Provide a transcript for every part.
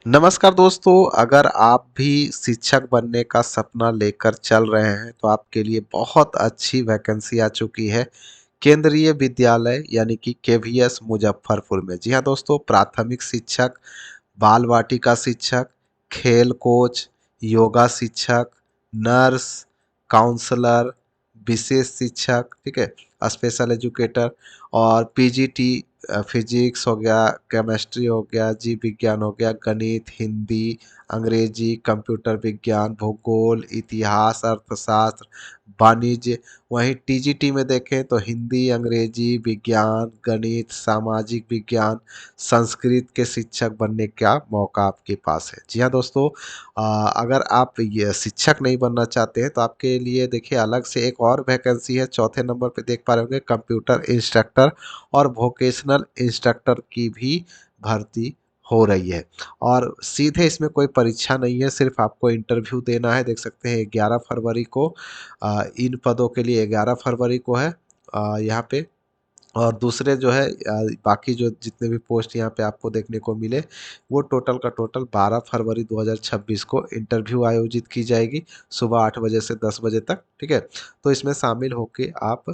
नमस्कार दोस्तों, अगर आप भी शिक्षक बनने का सपना लेकर चल रहे हैं तो आपके लिए बहुत अच्छी वैकेंसी आ चुकी है। केंद्रीय विद्यालय यानी कि केवीएस मुजफ्फरपुर में। जी हाँ दोस्तों, प्राथमिक शिक्षक, बाल वाटिका शिक्षक, खेल कोच, योगा शिक्षक, नर्स, काउंसलर, विशेष शिक्षक, ठीक है, स्पेशल एजुकेटर और पीजीटी, फिजिक्स हो गया, केमिस्ट्री हो गया, जीव विज्ञान हो गया, गणित, हिंदी, अंग्रेजी, कंप्यूटर विज्ञान, भूगोल, इतिहास, अर्थशास्त्र, वाणिज्य। वहीं टीजीटी में देखें तो हिंदी, अंग्रेजी, विज्ञान, गणित, सामाजिक विज्ञान, संस्कृत के शिक्षक बनने का मौका आपके पास है। जी हाँ दोस्तों, अगर आप ये शिक्षक नहीं बनना चाहते हैं तो आपके लिए देखिए अलग से एक और वैकेंसी है। चौथे नंबर पे देख पा रहे होंगे, कंप्यूटर इंस्ट्रक्टर और वोकेशनल इंस्ट्रक्टर की भी भर्ती हो रही है। और सीधे इसमें कोई परीक्षा नहीं है, सिर्फ आपको इंटरव्यू देना है। देख सकते हैं 11 फरवरी को इन पदों के लिए 11 फरवरी को है यहाँ पे। और दूसरे जो है बाकी जो जितने भी पोस्ट यहाँ पे आपको देखने को मिले, वो टोटल का टोटल 12 फरवरी 2026 को इंटरव्यू आयोजित की जाएगी, सुबह 8 बजे से 10 बजे तक, ठीक है। तो इसमें शामिल होके आप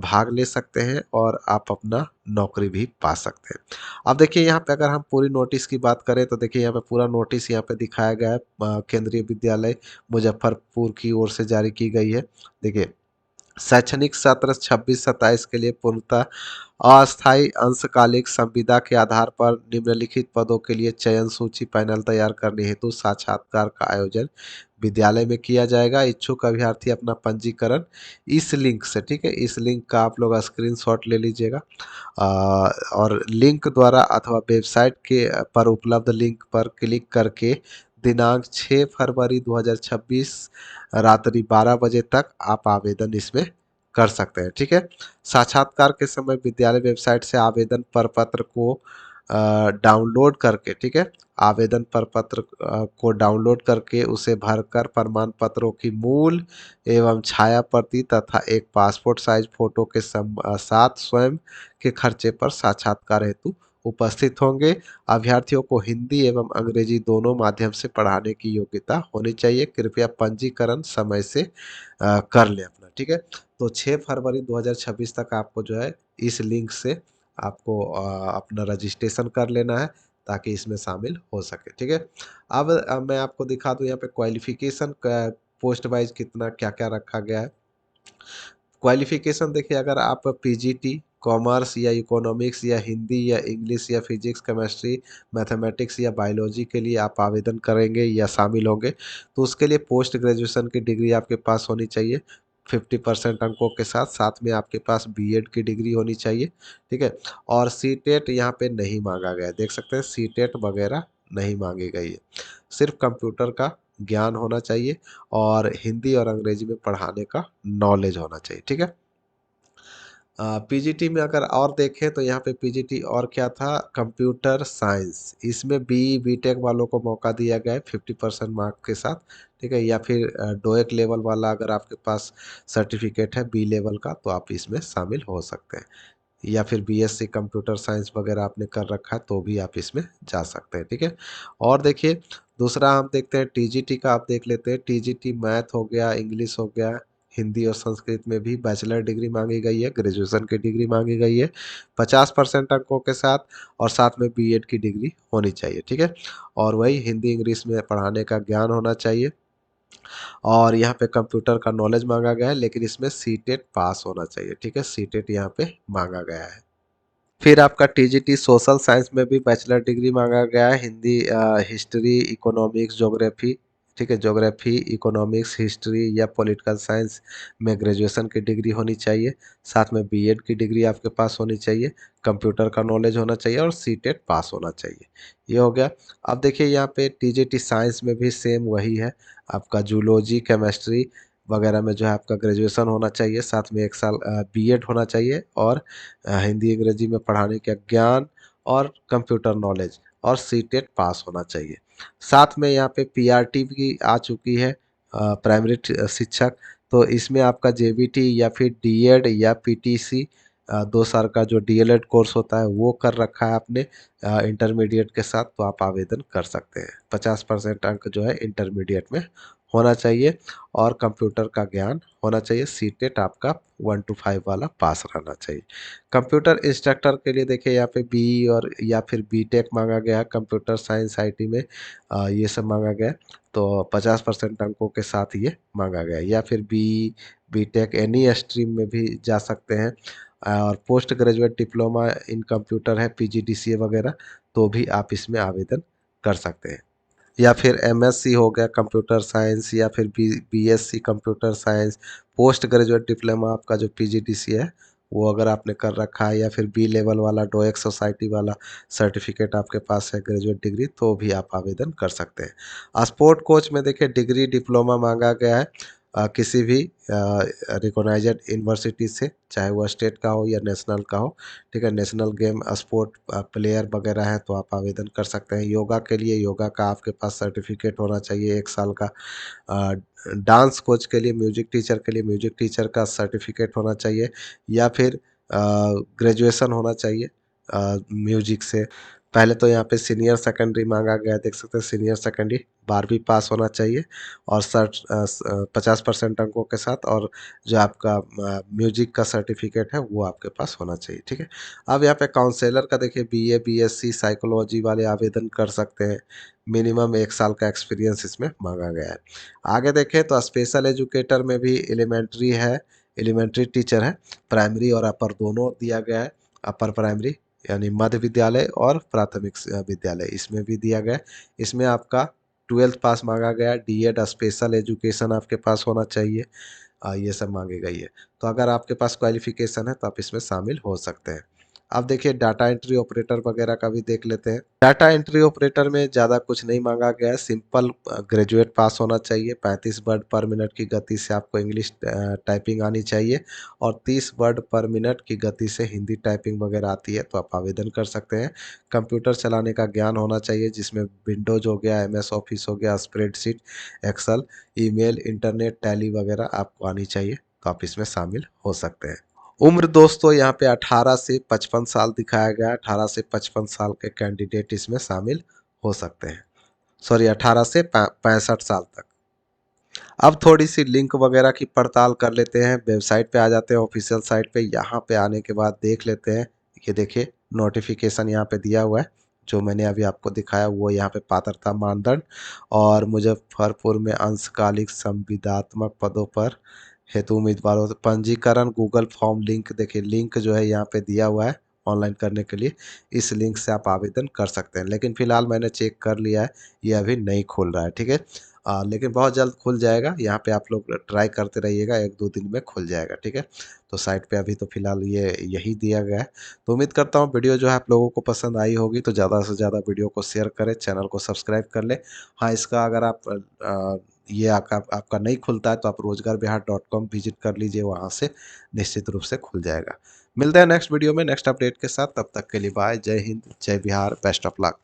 भाग ले सकते हैं और आप अपना नौकरी भी पा सकते हैं। अब देखिए यहाँ पे अगर हम पूरी नोटिस की बात करें तो देखिए यहाँ पे पूरा नोटिस यहाँ पे दिखाया गया है, केंद्रीय विद्यालय मुजफ्फरपुर की ओर से जारी की गई है। देखिए, शैक्षणिक सत्र 26-27 के लिए पूर्णतः अस्थायी अंशकालिक संविदा के आधार पर निम्नलिखित पदों के लिए चयन सूची पैनल तैयार करने हेतु साक्षात्कार का आयोजन विद्यालय में किया जाएगा। इच्छुक अभ्यर्थी अपना पंजीकरण इस लिंक से, ठीक है, इस लिंक का आप लोग स्क्रीनशॉट ले लीजिएगा और लिंक द्वारा अथवा वेबसाइट के पर उपलब्ध लिंक पर क्लिक करके दिनांक 6 फरवरी 2026 रात्रि 12 बजे तक आप आवेदन इसमें कर सकते हैं, ठीक है। साक्षात्कार के समय विद्यालय वेबसाइट से आवेदन प्रपत्र को डाउनलोड करके, ठीक है, आवेदन प्रपत्र को डाउनलोड करके उसे भरकर प्रमाण पत्रों की मूल एवं छाया प्रति तथा एक पासपोर्ट साइज फोटो के साथ स्वयं के खर्चे पर साक्षात्कार हेतु उपस्थित होंगे। अभ्यर्थियों को हिंदी एवं अंग्रेजी दोनों माध्यम से पढ़ाने की योग्यता होनी चाहिए। कृपया पंजीकरण समय से कर लें अपना, ठीक है। तो 6 फरवरी 2026 तक आपको जो है इस लिंक से आपको अपना रजिस्ट्रेशन कर लेना है ताकि इसमें शामिल हो सके, ठीक है। अब मैं आपको दिखा दूँ यहाँ पे क्वालिफ़िकेशन क पोस्ट वाइज़ कितना क्या-क्या रखा गया है। क्वालिफ़िकेशन देखिए, अगर आप पीजीटी, कॉमर्स या इकोनॉमिक्स या हिंदी या इंग्लिश या फिजिक्स, केमिस्ट्री, मैथमेटिक्स या बायोलॉजी के लिए आप आवेदन करेंगे या शामिल होंगे, तो उसके लिए पोस्ट ग्रेजुएशन की डिग्री आपके पास होनी चाहिए 50% अंकों के साथ, साथ में आपके पास बीएड की डिग्री होनी चाहिए, ठीक है। और सीटेट यहाँ पे नहीं माँगा गया है, देख सकते हैं सीटेट वगैरह नहीं माँगी गई है। सिर्फ़ कंप्यूटर का ज्ञान होना चाहिए और हिंदी और अंग्रेजी में पढ़ाने का नॉलेज होना चाहिए, ठीक है। पीजीटी में अगर और देखें तो यहाँ पे पीजीटी और क्या था, कंप्यूटर साइंस, इसमें बीटेक वालों को मौका दिया गया है 50% मार्क के साथ, ठीक है। या फिर डोएक लेवल वाला अगर आपके पास सर्टिफिकेट है बी लेवल का तो आप इसमें शामिल हो सकते हैं। या फिर बीएससी कंप्यूटर साइंस वगैरह आपने कर रखा है तो भी आप इसमें जा सकते हैं, ठीक है। और देखिए, दूसरा हम देखते हैं टीजीटी का, आप देख लेते हैं। टीजीटी मैथ हो गया, इंग्लिश हो गया, हिंदी और संस्कृत में भी बैचलर डिग्री मांगी गई है, ग्रेजुएशन की डिग्री मांगी गई है 50% अंकों के साथ, और साथ में बीएड की डिग्री होनी चाहिए, ठीक है। और वही हिंदी इंग्लिश में पढ़ाने का ज्ञान होना चाहिए। और यहाँ पे कंप्यूटर का नॉलेज मांगा गया है, लेकिन इसमें सीटेट पास होना चाहिए, ठीक है। सीटेट यहाँ पे मांगा गया है। फिर आपका टीजीटी सोशल साइंस में भी बैचलर डिग्री मांगा गया है, हिंदी, हिस्ट्री, इकोनॉमिक्स, ज्योग्राफी, ठीक है, ज्योग्राफी, इकोनॉमिक्स, हिस्ट्री या पॉलिटिकल साइंस में ग्रेजुएशन की डिग्री होनी चाहिए, साथ में बीएड की डिग्री आपके पास होनी चाहिए, कंप्यूटर का नॉलेज होना चाहिए और सीटेट पास होना चाहिए। ये हो गया। अब देखिए यहाँ पे टीजीटी साइंस में भी सेम वही है, आपका जूलॉजी, केमिस्ट्री वगैरह में जो है आपका ग्रेजुएशन होना चाहिए, साथ में 1 साल बीएड होना चाहिए और हिंदी अंग्रेजी में पढ़ाने का ज्ञान और कंप्यूटर नॉलेज और सीटेट पास होना चाहिए। साथ में यहाँ पे पीआरटी भी आ चुकी है, प्राइमरी शिक्षक, तो इसमें आपका जेबीटी या फिर डीएड या पीटीसी 2 साल का जो डीएलएड कोर्स होता है वो कर रखा है आपने इंटरमीडिएट के साथ, तो आप आवेदन कर सकते हैं। 50% अंक जो है इंटरमीडिएट में होना चाहिए और कंप्यूटर का ज्ञान होना चाहिए। सीटेट आपका 1 to 5 वाला पास रहना चाहिए। कंप्यूटर इंस्ट्रक्टर के लिए देखिए यहाँ पे बीई और या फिर बीटेक मांगा गया है, कंप्यूटर साइंस आईटी में ये सब मांगा गया है। तो 50% अंकों के साथ ये मांगा गया है, या फिर बीई बीटेक एनी स्ट्रीम में भी जा सकते हैं। और post graduate diploma in computer है, पीजीडीसीए वगैरह, तो भी आप इसमें आवेदन कर सकते हैं। या फिर एमएससी हो गया कंप्यूटर साइंस, या फिर BSc computer science, post graduate diploma आपका जो पीजीडीसी है वो अगर आपने कर रखा है, या फिर बी लेवल वाला डोएक सोसाइटी वाला सर्टिफिकेट आपके पास है, ग्रेजुएट डिग्री, तो भी आप आवेदन कर सकते हैं। स्पोर्ट कोच में देखिए डिग्री डिप्लोमा मांगा गया है किसी भी रिकॉग्नाइज्ड यूनिवर्सिटी से, चाहे वो स्टेट का हो या नेशनल का हो। ठीक है, नेशनल गेम स्पोर्ट प्लेयर वगैरह है तो आप आवेदन कर सकते हैं। योगा के लिए योगा का आपके पास सर्टिफिकेट होना चाहिए 1 साल का। अ, डांस कोच के लिए, म्यूजिक टीचर के लिए म्यूजिक टीचर का सर्टिफिकेट होना चाहिए, या फिर ग्रेजुएशन होना चाहिए म्यूजिक से। पहले तो यहाँ पे सीनियर सेकेंडरी मांगा गया है, देख सकते हैं सीनियर सेकेंडरी 12वीं पास होना चाहिए और 50% अंकों के साथ, और जो आपका म्यूजिक का सर्टिफिकेट है वो आपके पास होना चाहिए। ठीक है, अब यहाँ पे काउंसलर का देखिए बीए बीएससी साइकोलॉजी वाले आवेदन कर सकते हैं। मिनिमम 1 साल का एक्सपीरियंस इसमें मांगा गया है। आगे देखें तो स्पेशल एजुकेटर में भी एलिमेंट्री है, एलिमेंट्री टीचर है, प्राइमरी और अपर दोनों दिया गया है। अपर प्राइमरी यानी मध्य विद्यालय और प्राथमिक विद्यालय, इसमें भी दिया गया है। इसमें आपका 12th पास मांगा गया है, डीएड स्पेशल एजुकेशन आपके पास होना चाहिए। ये सब मांगी गई है। तो अगर आपके पास क्वालिफिकेशन है तो आप इसमें शामिल हो सकते हैं। अब देखिए डाटा एंट्री ऑपरेटर वगैरह का भी देख लेते हैं। डाटा एंट्री ऑपरेटर में ज़्यादा कुछ नहीं मांगा गया है, सिंपल ग्रेजुएट पास होना चाहिए, 35 वर्ड पर मिनट की गति से आपको इंग्लिश टाइपिंग आनी चाहिए, और 30 वर्ड पर मिनट की गति से हिंदी टाइपिंग वगैरह आती है तो आप आवेदन कर सकते हैं। कंप्यूटर चलाने का ज्ञान होना चाहिए, जिसमें विंडोज हो गया, एमएस ऑफिस हो गया, spreadsheet, Excel, email, internet, Tally वगैरह आपको आनी चाहिए, तो आप इसमें शामिल हो सकते हैं। उम्र दोस्तों यहाँ पे 18 से 55 साल दिखाया गया है। 18 से 55 साल के कैंडिडेट इसमें शामिल हो सकते हैं। सॉरी, 18 से 65 साल तक। अब थोड़ी सी लिंक वगैरह की पड़ताल कर लेते हैं। वेबसाइट पे आ जाते हैं, ऑफिशियल साइट पे। यहाँ पे आने के बाद देख लेते हैं, ये देखिए नोटिफिकेशन यहाँ पे दिया हुआ है, जो मैंने अभी आपको दिखाया वो यहाँ पे पात्रता मानदंड, और मुजफ्फरपुर में अंशकालिक संविदात्मक पदों पर हेतु उम्मीदवारों से पंजीकरण गूगल फॉर्म लिंक, देखिए लिंक जो है यहाँ पे दिया हुआ है ऑनलाइन करने के लिए। इस लिंक से आप आवेदन कर सकते हैं, लेकिन फिलहाल मैंने चेक कर लिया है, ये अभी नहीं खुल रहा है। ठीक है, लेकिन बहुत जल्द खुल जाएगा। यहाँ पे आप लोग ट्राई करते रहिएगा, 1-2 दिन में खुल जाएगा। ठीक है, तो साइट पे अभी तो फिलहाल ये यही दिया गया है। तो उम्मीद करता हूँ वीडियो जो है आप लोगों को पसंद आई होगी, तो ज़्यादा से ज़्यादा वीडियो को शेयर करें, चैनल को सब्सक्राइब कर लें। हाँ, इसका अगर आप ये आपका नहीं खुलता है तो आप रोजगारबिहार.com विजिट कर लीजिए, वहाँ से निश्चित रूप से खुल जाएगा। मिलते हैं नेक्स्ट वीडियो में नेक्स्ट अपडेट के साथ, तब तक के लिए बाय। जय हिंद, जय बिहार, बेस्ट ऑफ लक।